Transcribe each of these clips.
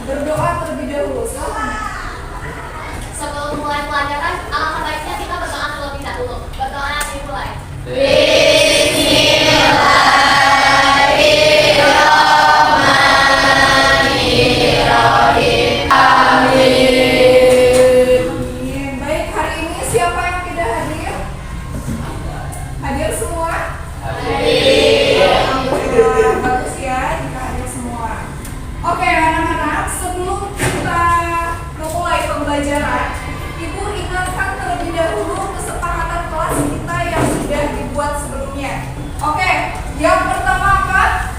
berdoa terlebih dahulu. Silakan. Sebelum mulai pelajaran, alangkah baiknya kita berdoa terlebih dahulu. Berdoa dimulai. Bismillahirrahmanirrahim. Amin. Baik, hari ini siapa yang tidak hadir? Hadir semua? Hadir. Alhamdulillah, bagus ya jika hadir semua. Oke anak-anak, sebelum kita memulai pembelajaran, Ibu ingatkan terlebih dahulu kesepakatan kelas kita yang sudah dibuat sebelumnya. Oke, yang pertama apa?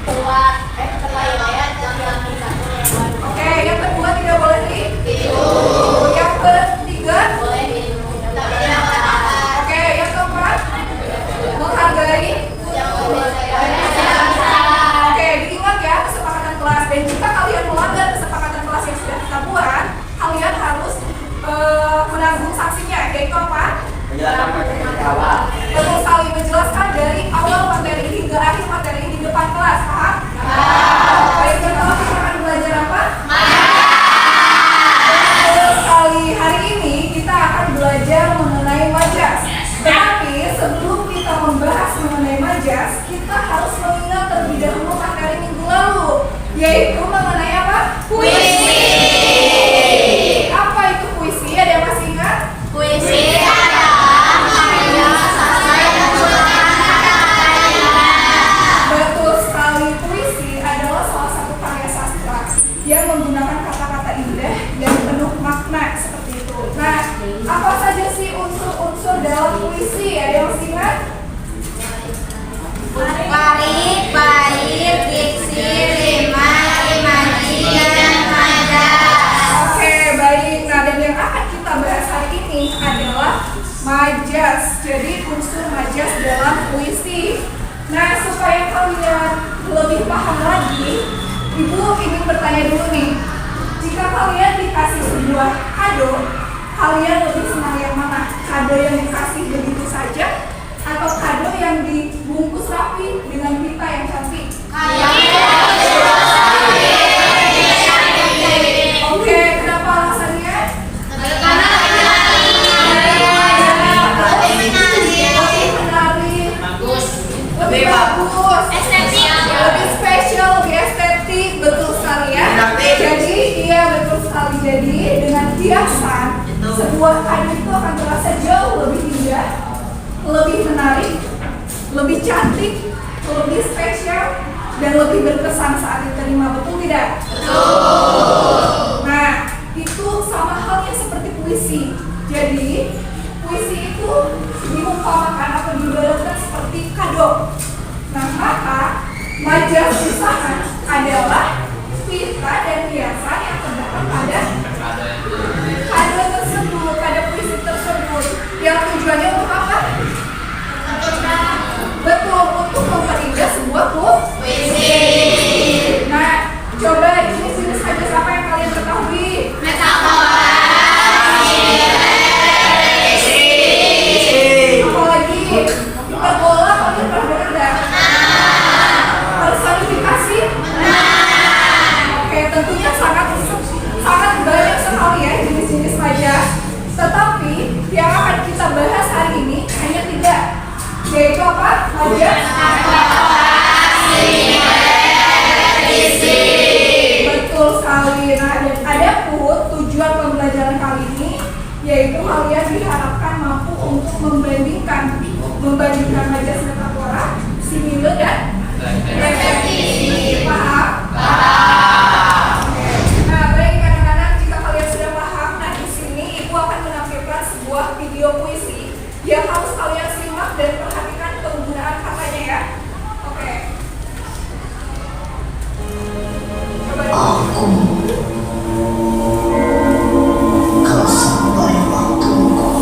Terlayar laki-laki satu perempuan. Oke, yang kedua tidak boleh Tidur. Yang ketiga? Boleh minum. Oke, yang keempat? Menghargai. Oke, diingat ya kesepakatan kelas. Dan jika kalian melanggar kesepakatan kelas yang sudah kita buat, kalian harus menanggung sanksinya. Yaitu apa? Betul sekali, menjelaskan dari awal materi hingga akhir materi di depan kelas. Paham? Baik, pertama kita akan belajar apa? Betul sekali. Hari ini kita akan belajar mengenai majas. Tetapi sebelum kita membahas mengenai majas, kita harus mengingat terlebih dahulu materi minggu lalu, yaitu mengenai apa? Puisi. Apa itu puisi? Ada yang masih ingat? Puisi adalah karya sastra yang Betul sekali, puisi adalah salah satu karya sastra yang menggunakan kata-kata indah dan penuh makna seperti itu. Nah, apa saja sih unsur-unsur dalam puisi? Ada yang masih ingat? Bait, bait, diksi, rima, imaji, dan majas. Oke, baik. Nah, dan yang akan kita bahas hari ini adalah majas. Jadi unsur majas dalam puisi. Nah, supaya kalian lebih paham lagi, Ibu ingin bertanya dulu nih. Jika kalian dikasih sebuah kado, kalian lebih senang yang mana? Kado yang dikasih begitu saja atau kado yang dibungkus rapi dengan pita yang cantik? Oke, kenapa alasannya? Lebih menarik, lebih bagus, lebih spesial, lebih estetik, betul sekali ya. Jadi iya betul sekali. Jadi dengan hiasan, sebuah kado itu akan terasa jauh lebih indah, lebih menarik, lebih cantik, lebih spesial, dan lebih berkesan saat diterima. Betul tidak? Nah, itu sama halnya seperti puisi. Jadi puisi itu diumpamakan atau diibaratkan seperti kado. Nah, maka majas di sana adalah pita dan hiasan yang terdapat pada kado tersebut, pada puisi tersebut. Yang tujuannya untuk apa? Betul, untuk memperindah sebuah puisi. Nah, coba ini jenis majas apa yang kalian ketahui? Apalagi hiperbola, kalian pernah dengar nggak? Personifikasi? Oke, tentunya sangat banyak sekali ya jenis-jenis majas. Tetapi yang akan kita bahas hari ini hanya 3, yaitu apa? Majas betul sekali. Nah, dan adapun tujuan pembelajaran kali ini yaitu kalian diharapkan mampu untuk membandingkan majas metafora, simile dan repetisi. Paham? Nah, baik anak-anak, jika kalian sudah paham, nah di sini Ibu akan menampilkan sebuah video puisi yang harus kalian simak dan perhatikan penggunaan katanya ya. Oke. Coba Aku kalau sampai waktuku mau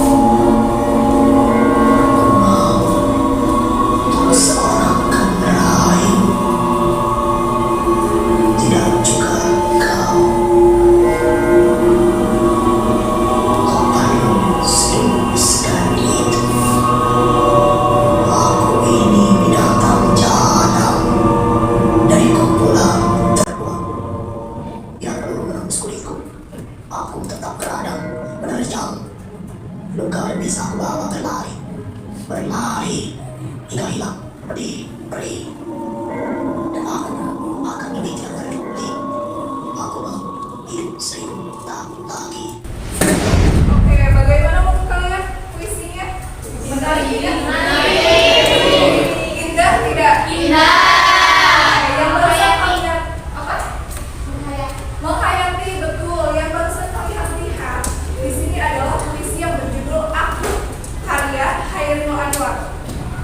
untuk seorang kan meraih, tidak juga kulitku. Aku tetap berada menerjang. Luka bisa aku bawa berlari. Berlari hingga hilang di peri. Dan aku akan lebih tidak peduli. Aku mau hidup 1000 tahun lagi. Oke, bagaimana menurut kalian puisinya? Indah tidak? Indah. Yang barusan kalian apa? Menghayati. Menghayati, betul. Yang barusan kalian lihat di sini adalah puisi yang berjudul Aku, karya Hairil Anwar.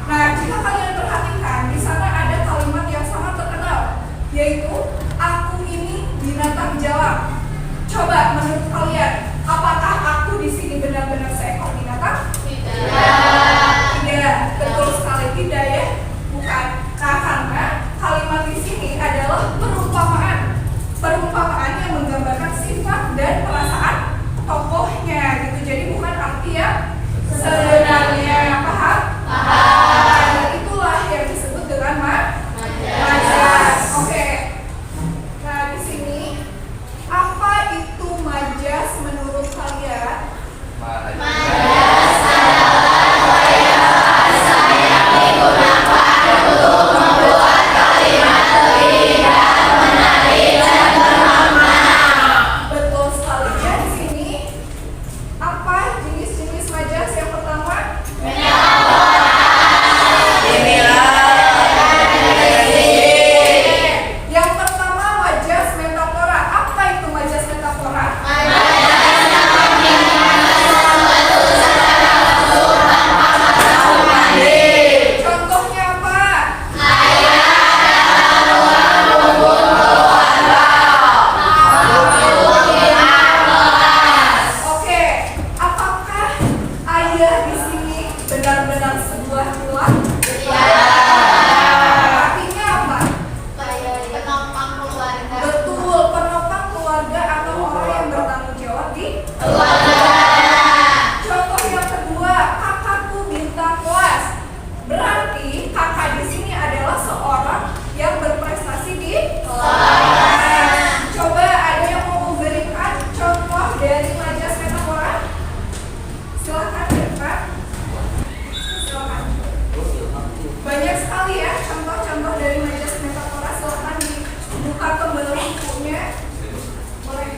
Nah, jika kalian perhatikan, di sana ada kalimat yang sangat terkenal, yaitu aku ini binatang jalan. Coba menurut kalian, apakah aku di sini benar-benar seekor binatang? Tidak, betul sekali tidak ya, bukan. Nah, karena kalimat di sini adalah perumpamaan yang menggambarkan sifat dan perasaan tokohnya, gitu. Jadi bukan arti yang sebenarnya, paham? Nah, itulah yang disebut dengan majas. Oke. Nah, di sini apa itu majas menurut kalian? Betul sekali. Dan di sini apa jenis-jenis majas yang pertama? Yang pertama majas metafora. Apa itu majas metafora? Contohnya apa? Oke, apakah ayah di sini benar-benar sebuah keluarga? Artinya apa? Penopang keluarga. Betul, penopang keluarga atau orang yang bertanggung jawab di Contoh yang kedua, kakakku bintang kelas. Berarti kakak di sini adalah seorang yang berprestasi di kelas. Coba ada yang mau memberikan contoh dari majas metafora? Silakan ya, Pak. Silakan. Banyak sekali ya contoh-contoh dari majas metafora. Silakan dibuka kembali bukunya. Boleh.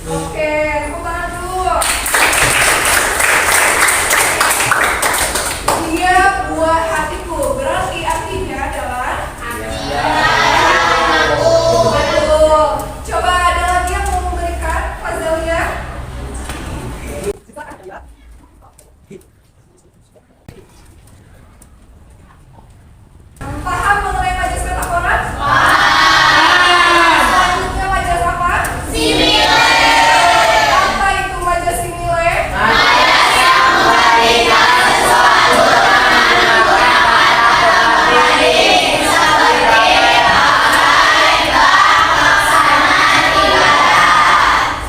Oke, tepuk tangan dulu. Dia buah hatiku, berarti artinya adalah betul. Coba ada lagi yang mau memberikan, Fazalia? Paham mengenai majas metafora? Selanjutnya majas apa? Apa itu majas simile?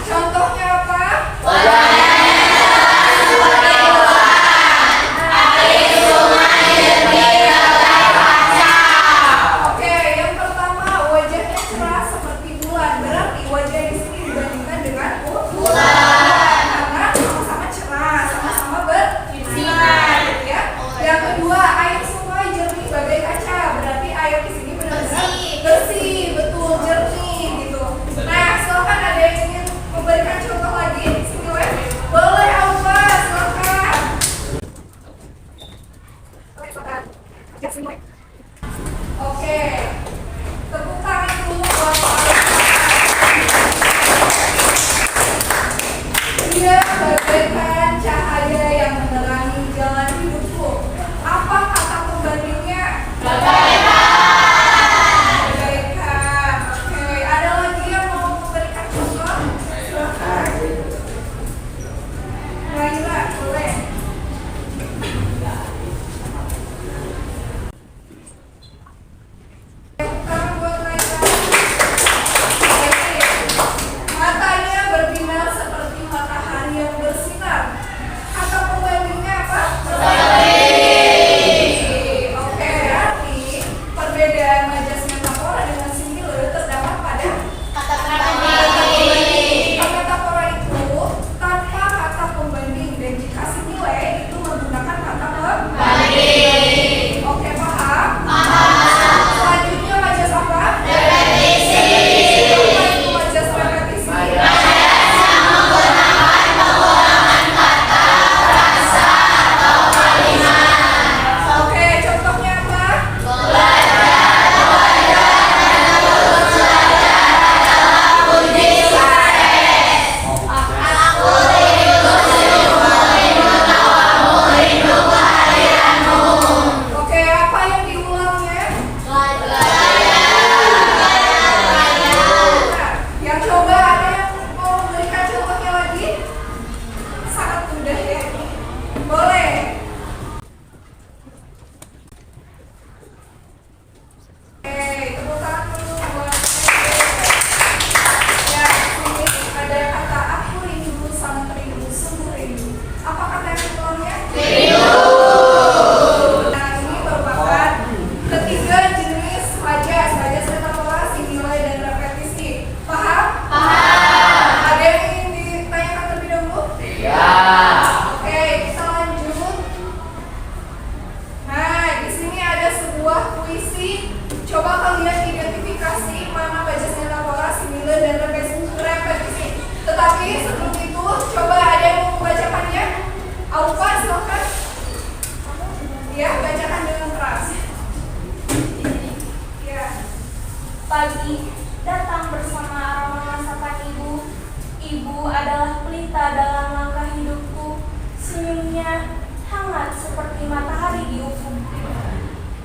Contohnya apa? Oke, yang pertama wajahnya cerah seperti bulan. Berarti wajah di sini dibandingkan dengan bulan karena sama-sama cerah, sama-sama bersinar, gitu ya. Yang kedua, air sungai jernih bagai kaca. Berarti air di sini benar-benar bersih, betul jernih, gitu. Nah, silakan ada yang ingin memberikan contoh lagi? Sini weh. Boleh, Alfa, silakan. Oke, silakan. Ya, sini weh. Oke, tepuk tangan dulu buat Pak Alfa. Dia bagaikan cahaya yang menerangi jalan hidupku. Apa kata pembandingnya? Bagaikan. Oke, ada lagi yang mau memberikan contoh? Silakan. Naila, boleh. Yang dan majas metafora dengan simile terdapat pada Kata pembanding. metafora itu tanpa kata pembanding dan jika simile itu menggunakan kata pembanding. Oke, paham? Selanjutnya majas apa? Repetisi. Apa itu majas repetisi? Oke, contohnya apa? Oke, apa yang diulangnya? Nah, yang coba ada yang mau memberikan contohnya lagi? Sangat mudah ya. Boleh. Tepuk tangan dulu buat ya, ini ada kata aku rindu, sangat rindu, sungguh rindu. Apa kata yang diulangnya? Nah, ini merupakan ketiga jenis majas metafora, simile, dan repetisi. Paham? Ada yang ingin ditanyakan terlebih dahulu? Oke, kita lanjut. Nah, di sini ada sebuah puisi. Coba kalian identifikasi mana majas metafora, simile, dan repetisi. Tetapi sebelum itu, coba ada yang mau membacakannya? Aufa, silakan. Ya, bacakan dengan keras. Ya. Pagi datang bersama aroma masakan ibu. Ibu adalah pelita dalam langkah hidupku. Senyumnya hangat seperti matahari di ufuk.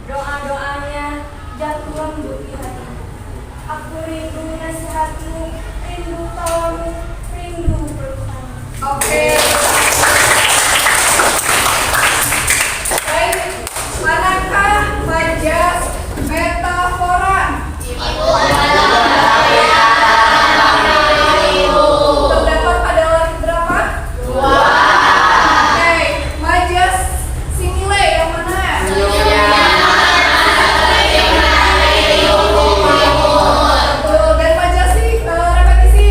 Doa-doanya jatuh lembut di hati. Aku rindu nasihatmu, rindu tawamu, rindu pelukanmu. Oke. Baik, manakah majas metafora? Terdapat pada lari berapa? 2. Oke, majas simile yang mana? Betul. Dan majas repetisi?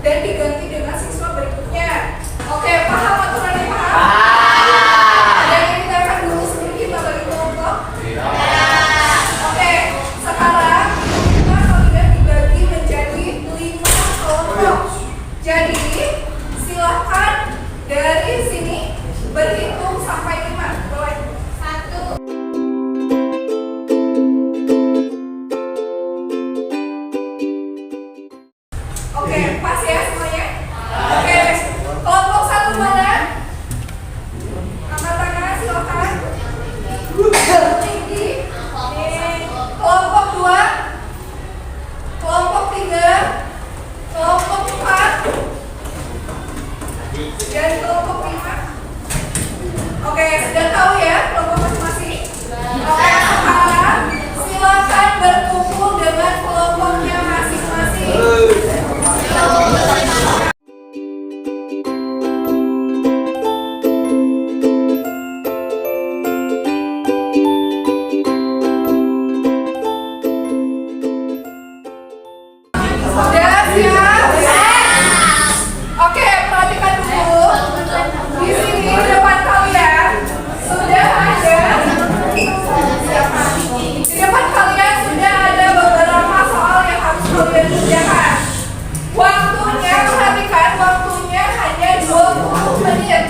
dan diganti dengan siswa berikutnya. Oke, paham aturannya, paham? Ada yang ditanyakan dulu sebelum kita bagi kelompok? Oke, sekarang kita kalian dibagi menjadi 5 kelompok. Jadi silahkan dari sini berhitung sampai 5. Boleh? 1. Oke, pas ya semuanya? Oke, kelompok 1 mana? Angkat tangan, silakan. Tinggi. Kelompok 2, kelompok 3, kelompok 4, dan kelompok 5. Oke, sudah tahu ya kelompok masing-masing? Oke, sekarang silakan berkumpul dengan kelompoknya masing-masing. Sudah siap? Oke, perhatikan dulu. Di sini di depan kalian sudah ada. Di depan kalian sudah ada beberapa soal yang harus kalian kerjakan. Waktunya, perhatikan, waktunya hanya 20 menit.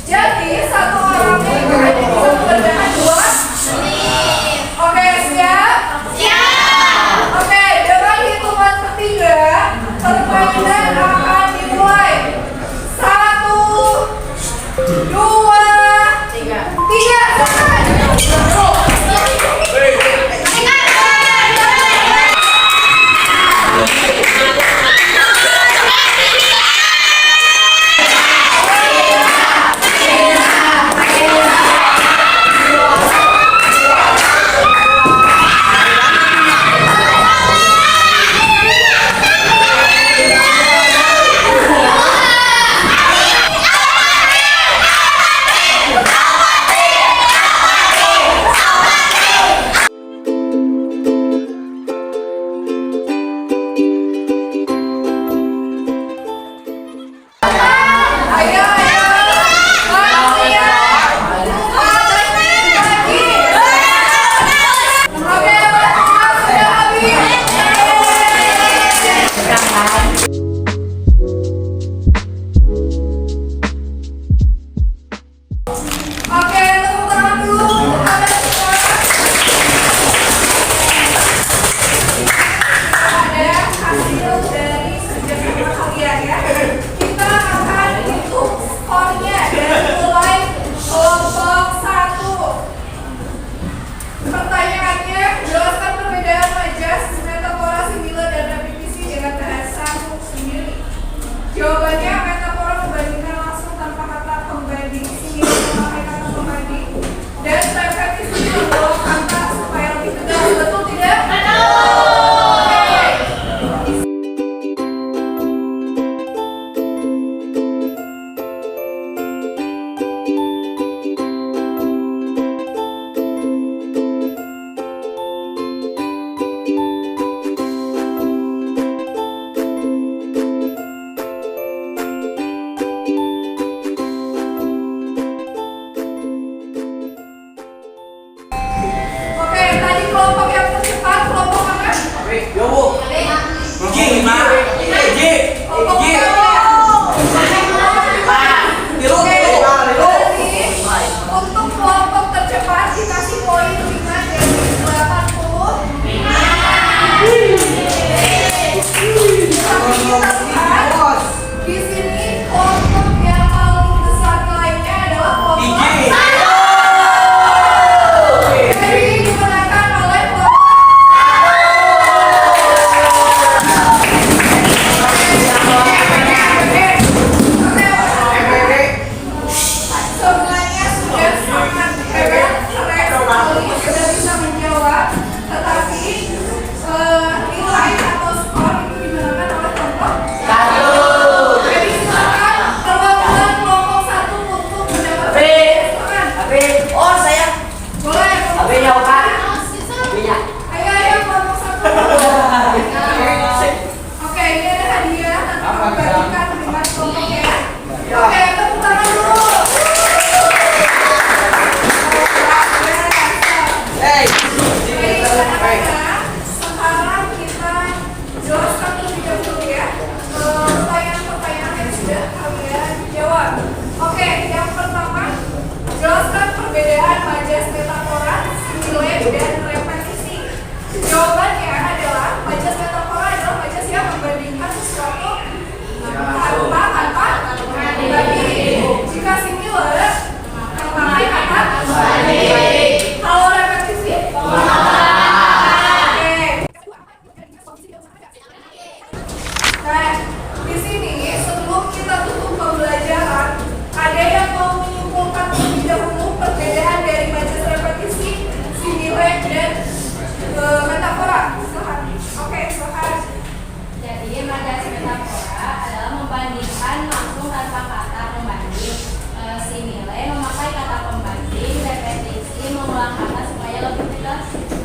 Jadi satu orangnya itu hanya bisa mengerjakan 2 menit. Oke, siap? Oke, dengan hitungan ketiga, permainan akan dimulai. 1, 2, 3, selesai. Ayo, ayo. Waktunya. Oke, waktunya sudah habis. Oke, tepuk tangan dulu untuk kalian semua. Ada hasil dari kerjasama kalian ya. Kita akan hitung skornya dari mulai kelompok 1. Pertanyaannya, jelaskan perbedaan majas, metafora, simile, dan repetisi dengan bahasa sendiri. Jawabannya, metafora membandingkan langsung tanpa kata pembanding, simile memakai kata pembanding, dan repetisi membawa kata supaya lebih tegas. Betul tidak? Oke.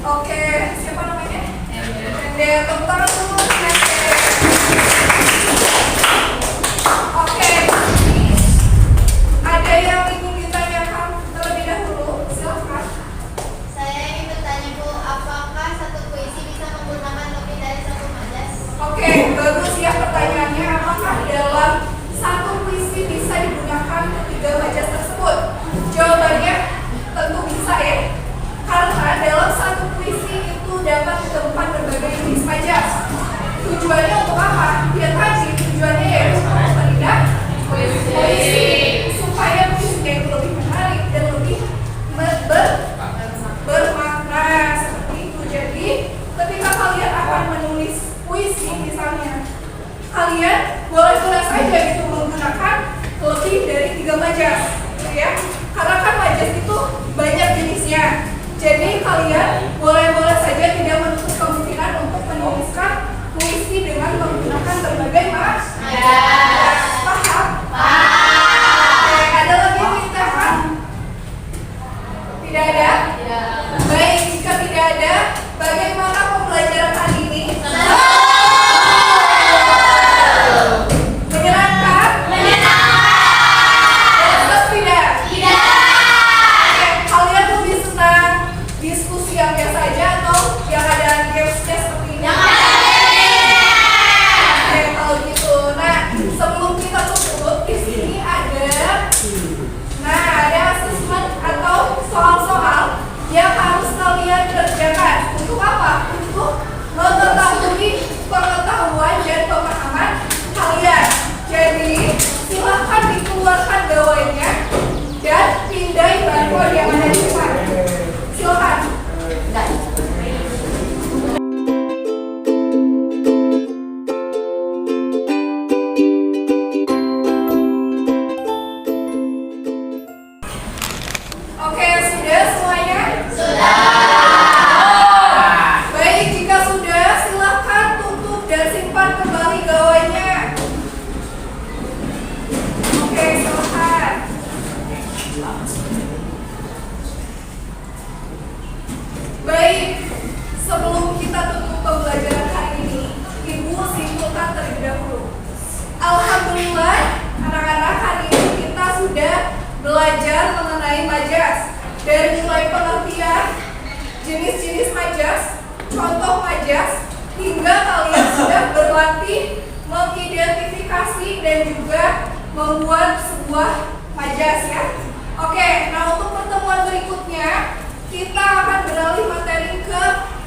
Oke, siapa namanya? Ende, tepuk tangan dulu. Ende. Oke, ini ada yang ingin ditanyakan terlebih dahulu, silahkan. Saya ingin bertanya Bu, apakah satu puisi bisa menggunakan lebih dari satu majas? Oke, bagus ya pertanyaannya. Apakah dalam satu puisi bisa digunakan ketiga majas tersebut? Jawabannya tentu bisa ya. Karena dalam satu puisi itu dapat ditemukan berbagai jenis majas. Tujuannya untuk apa? Ya tadi tujuannya yaitu memperindah puisi supaya puisinya itu lebih menarik dan lebih bermakna seperti itu. Jadi ketika kalian akan menulis puisi misalnya, kalian boleh saja itu menggunakan lebih dari 3 majas, gitu ya. Karena kan majas itu banyak jenisnya. Jadi kalian boleh saja tidak menutup kemungkinan untuk menuliskan puisi dengan menggunakan berbagai majas. Paham? Oke, ada lagi yang ingin ditambahkan? Tidak ada? Baik, jika tidak ada, bagaimana pembelajaran hari ini? Menyenangkan? Atau tidak? Oke, kalian lebih senang diskusi yang biasa aja atau yang ada games-nya seperti ini? Oke, kalau gitu. Nah, sebelum kita tutup, di sini ada asesmen atau soal-soal yang harus kalian kerjakan. Untuk apa? Untuk mengetahui pengetahuan dan pemahaman kalian. Jadi, silahkan dikeluarkan gawainya dan pindai barcode yang ada di depan. Silahkan. Oke, sudah semuanya? Baik, jika sudah, silahkan tutup dan simpan kembali gawainya. Oke, silahkan. Baik, sebelum kita tutup pembelajaran hari ini, Ibu simpulkan terlebih dahulu. Alhamdulillah, anak-anak, hari ini kita sudah belajar mengenai majas. Dari mulai pengertian, jenis-jenis majas, contoh majas, hingga kalian sudah berlatih mengidentifikasi dan juga membuat sebuah majas ya. Oke, nah untuk pertemuan berikutnya kita akan beralih materi ke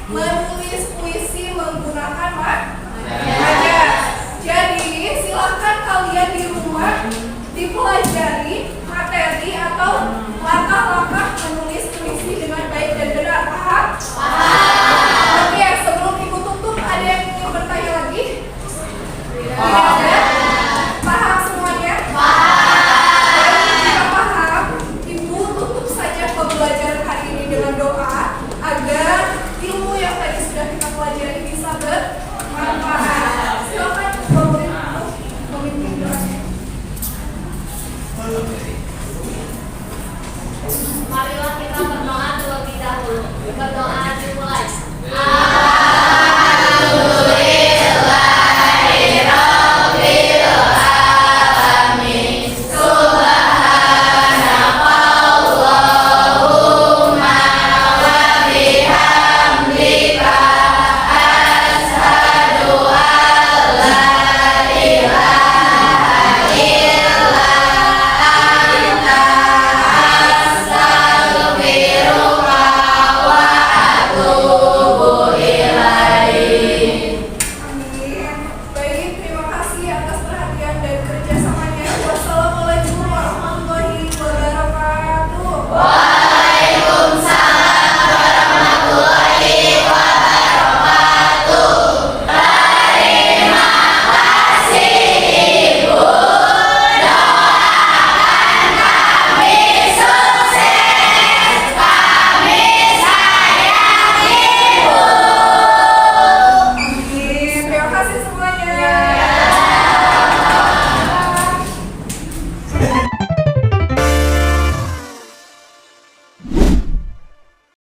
menulis puisi menggunakan majas. Jadi silakan kalian di rumah dipelajari materi atau langkah-langkah menulis puisi dengan baik dan benar. Paham? Oke, sebelum Ibu tutup, ada yang ingin bertanya lagi? Tidak ada? Paham semuanya? Baik, jika paham, Ibu tutup saja pembelajaran hari ini dengan doa agar ilmu yang tadi sudah kita pelajari bisa bermanfaat. Silakan memimpin doanya. Marilah kita berdoa terlebih dahulu. Berdoa